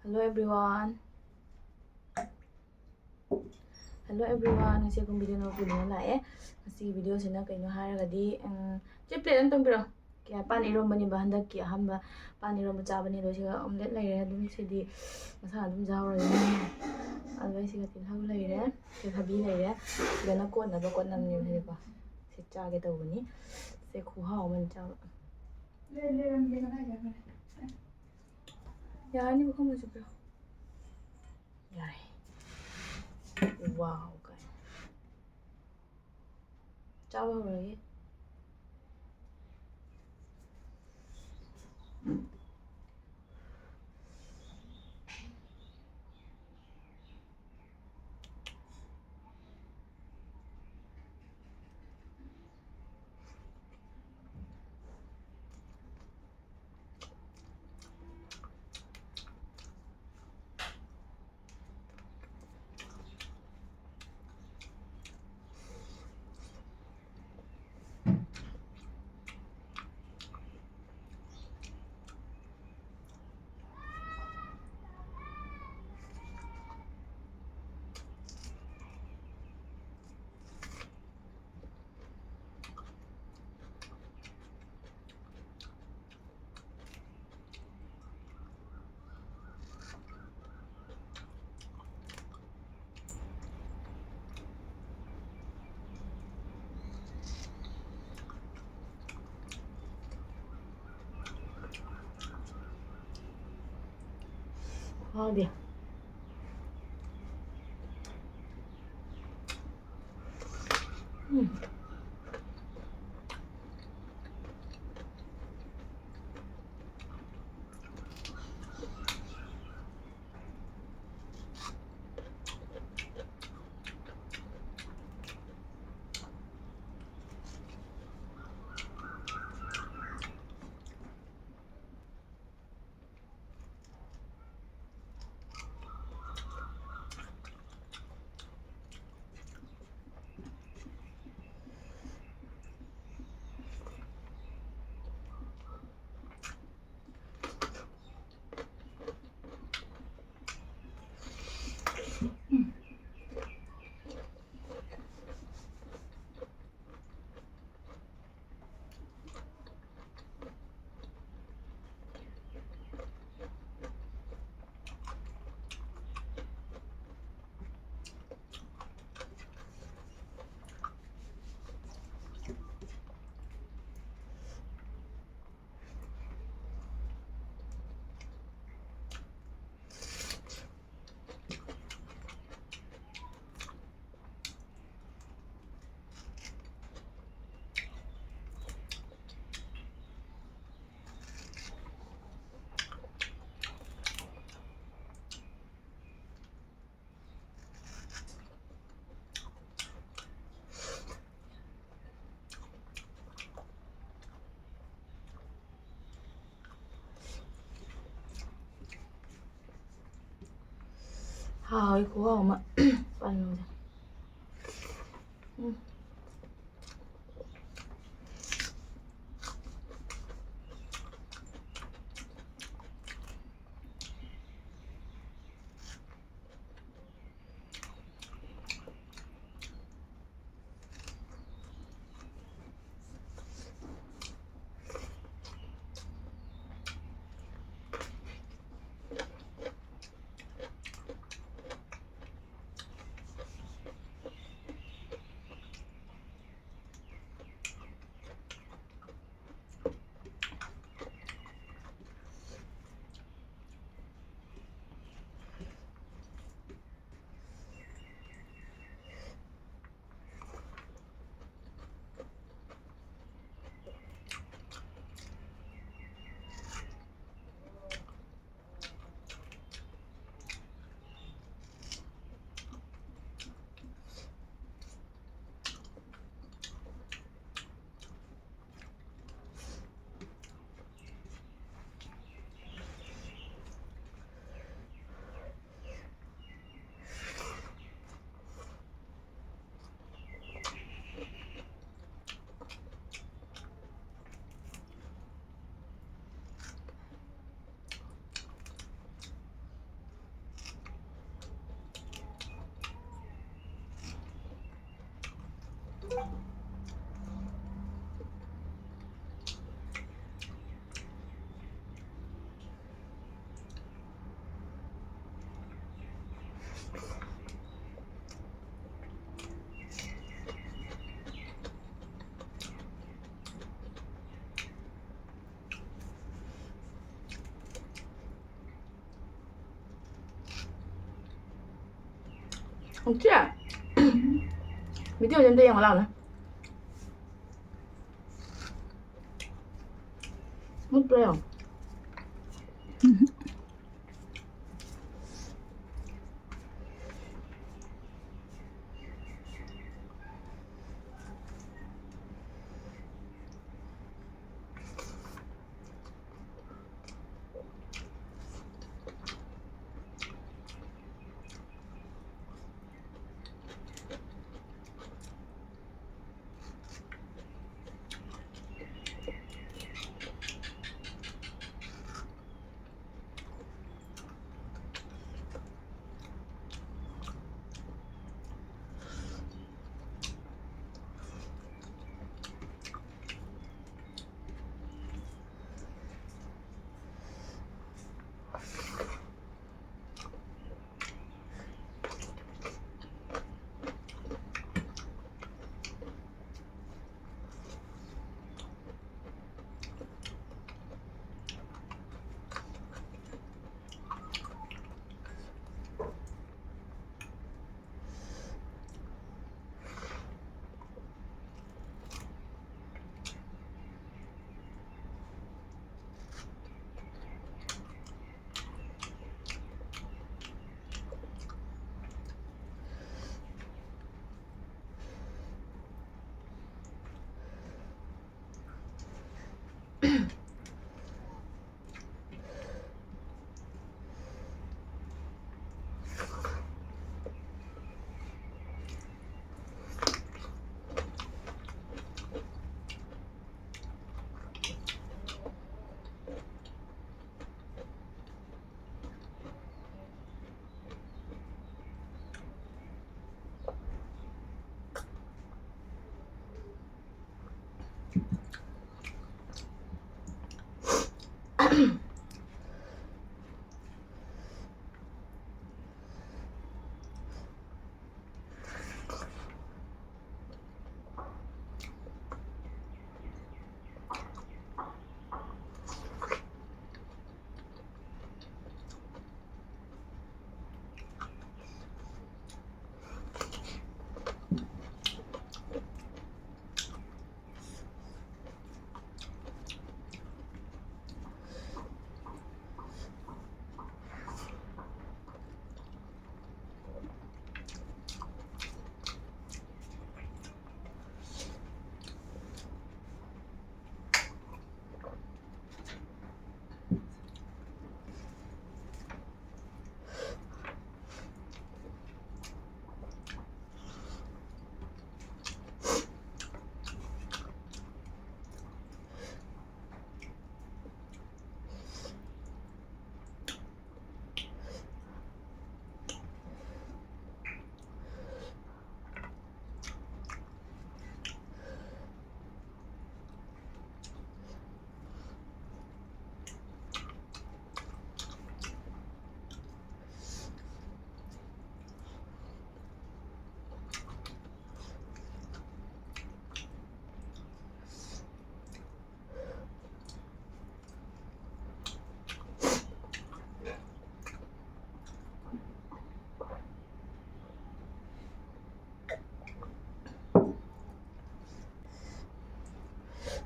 Hello everyone. Hello everyone. Ngasi akong video na puno na ngasi video sina kayno haragadi che plate an tongpiro kya pan iromba ni ba handak ki ahamba pan iromba chabani lo siga omelette laire adum sidi masa adum jawra ni alwai siga tilhau laire ke thabi laire gana ko na ba ko nam ni he ba se chage tawni se khu ha man cha le ram de na ga ya ni ko mo chupro yare wow guys चाव हो रही है 어디야? 아, 이거 엄마 빨리 먹자. 진짜 미디어 좀 대형 올라오나? 못 그래요.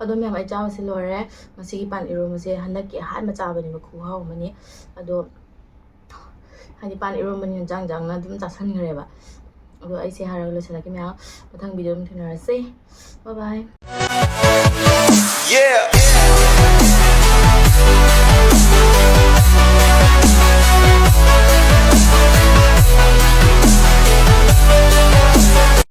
ꯑꯗꯣ ꯃꯌꯥꯝ ꯑꯩ ꯆꯥꯕꯁꯦ ꯂꯣꯏꯔꯦ ꯉꯁꯤꯒꯤ ꯄꯥꯟ ꯏꯔꯣꯟꯕꯁꯦ ꯍꯟꯗꯛꯀꯤ ꯑꯍꯥꯟꯕ ꯆꯥꯕꯅꯦꯕ ꯈꯨꯍꯥꯎ ꯑꯃꯅꯤ ꯑꯗꯣ ꯍꯥꯏꯗꯤ ꯄꯥꯟ ꯏꯔꯣꯟꯕꯅꯤꯅ ꯆꯥꯡꯅ ꯑꯗꯨꯝ ꯆꯥꯁꯟꯈ꯭ꯔꯦꯕ ꯑꯗꯣ ꯑꯩꯁꯦ ꯍꯥꯏꯔꯒ ꯂꯣꯏꯁꯤꯜꯂꯛꯀꯦ ꯃꯌꯥꯝ ꯃꯊꯪ ꯚꯤꯗꯤꯑꯣ ꯑꯗꯨꯝ ꯊꯦꯡꯅꯔꯁꯦ ꯕꯥꯏ ꯕꯥꯏ